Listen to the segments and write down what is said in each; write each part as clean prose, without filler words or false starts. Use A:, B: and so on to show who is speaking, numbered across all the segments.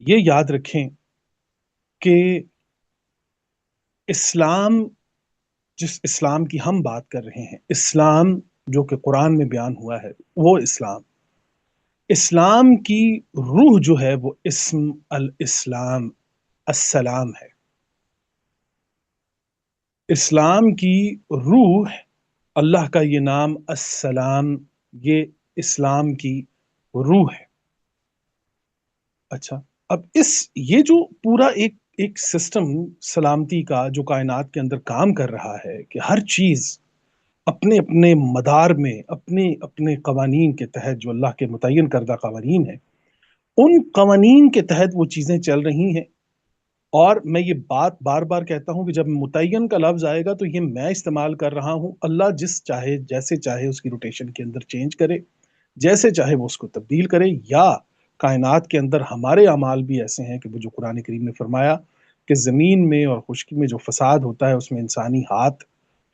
A: یہ یاد رکھیں کہ اسلام، جس اسلام کی ہم بات کر رہے ہیں، اسلام جو کہ قرآن میں بیان ہوا ہے، وہ اسلام کی روح جو ہے وہ اسم الاسلام، السلام ہے۔ اسلام کی روح، اللہ کا یہ نام السلام، یہ اسلام کی روح ہے۔ اچھا، اب یہ جو پورا ایک سسٹم سلامتی کا جو کائنات کے اندر کام کر رہا ہے کہ ہر چیز اپنے اپنے مدار میں، اپنے اپنے قوانین کے تحت، جو اللہ کے متعین کردہ قوانین ہیں، ان قوانین کے تحت وہ چیزیں چل رہی ہیں۔ اور میں یہ بات بار بار کہتا ہوں کہ جب متعین کا لفظ آئے گا تو یہ میں استعمال کر رہا ہوں، اللہ جس چاہے جیسے چاہے اس کی روٹیشن کے اندر چینج کرے، جیسے چاہے وہ اس کو تبدیل کرے، یا کائنات کے اندر ہمارے اعمال بھی ایسے ہیں کہ وہ جو قرآن کریم نے فرمایا کہ زمین میں اور خشکی میں جو فساد ہوتا ہے اس میں انسانی ہاتھ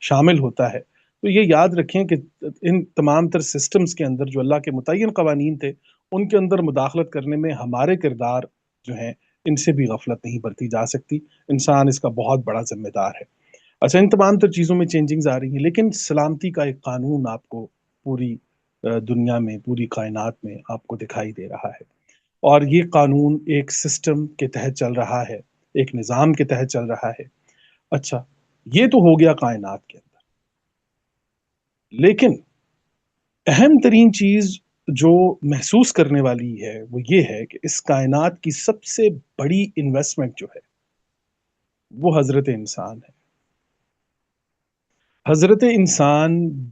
A: شامل ہوتا ہے۔ تو یہ یاد رکھیں کہ ان تمام تر سسٹمز کے اندر جو اللہ کے متعین قوانین تھے، ان کے اندر مداخلت کرنے میں ہمارے کردار جو ہیں ان سے بھی غفلت نہیں برتی جا سکتی۔ انسان اس کا بہت بڑا ذمہ دار ہے۔ اچھا، ان تمام تر چیزوں میں چینجنگز آ رہی ہیں، لیکن سلامتی کا ایک قانون آپ کو پوری دنیا میں، پوری کائنات میں آپ کو دکھائی دے رہا ہے، اور یہ قانون ایک سسٹم کے تحت چل رہا ہے، ایک نظام کے تحت چل رہا ہے۔ اچھا، یہ تو ہو گیا کائنات کے اندر، لیکن اہم ترین چیز جو محسوس کرنے والی ہے وہ یہ ہے کہ اس کائنات کی سب سے بڑی انویسٹمنٹ جو ہے وہ حضرت انسان ہے۔ حضرت انسان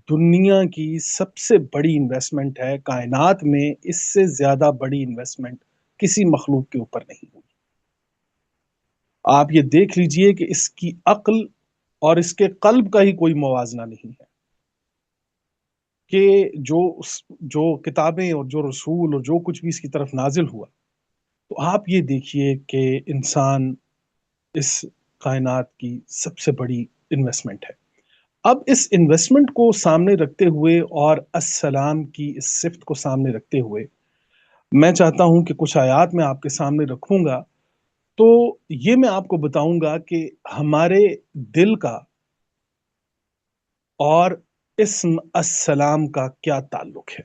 A: دنیا کی سب سے بڑی انویسٹمنٹ ہے، کائنات میں اس سے زیادہ بڑی انویسٹمنٹ کسی مخلوق کے اوپر نہیں ہوئی۔ آپ یہ دیکھ لیجئے کہ اس کی عقل اور اس کے قلب کا ہی کوئی موازنہ نہیں ہے، کہ جو کتابیں اور جو رسول اور جو کچھ بھی اس کی طرف نازل ہوا، تو آپ یہ دیکھیے کہ انسان اس کائنات کی سب سے بڑی انویسٹمنٹ ہے۔ اب اس انویسٹمنٹ کو سامنے رکھتے ہوئے اور السلام کی اس صفت کو سامنے رکھتے ہوئے میں چاہتا ہوں کہ کچھ آیات میں آپ کے سامنے رکھوں گا، تو یہ میں آپ کو بتاؤں گا کہ ہمارے دل کا اور اسم السلام کا کیا تعلق ہے۔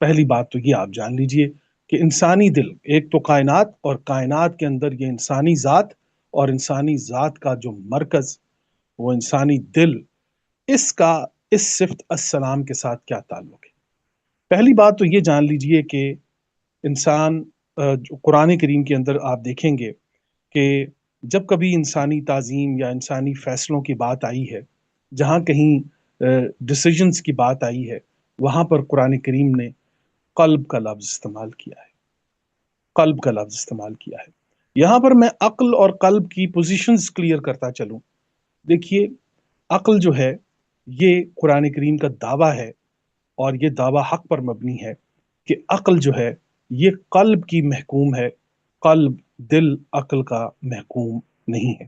A: پہلی بات تو یہ آپ جان لیجئے کہ انسانی دل، ایک تو کائنات، اور کائنات کے اندر یہ انسانی ذات، اور انسانی ذات کا جو مرکز وہ انسانی دل، اس کا اس صفت السلام کے ساتھ کیا تعلق ہے۔ پہلی بات تو یہ جان لیجئے کہ انسان، جو قرآن کریم کے اندر آپ دیکھیں گے کہ جب کبھی انسانی تعظیم یا انسانی فیصلوں کی بات آئی ہے، جہاں کہیں ڈیسیجنز کی بات آئی ہے، وہاں پر قرآن کریم نے قلب کا لفظ استعمال کیا ہے، قلب کا لفظ استعمال کیا ہے۔ یہاں پر میں عقل اور قلب کی پوزیشنز کلیئر کرتا چلوں۔ دیکھیے، عقل جو ہے یہ قرآن کریم کا دعویٰ ہے، اور یہ دعویٰ حق پر مبنی ہے کہ عقل جو ہے یہ قلب کی محکوم ہے، قلب، دل عقل کا محکوم نہیں ہے۔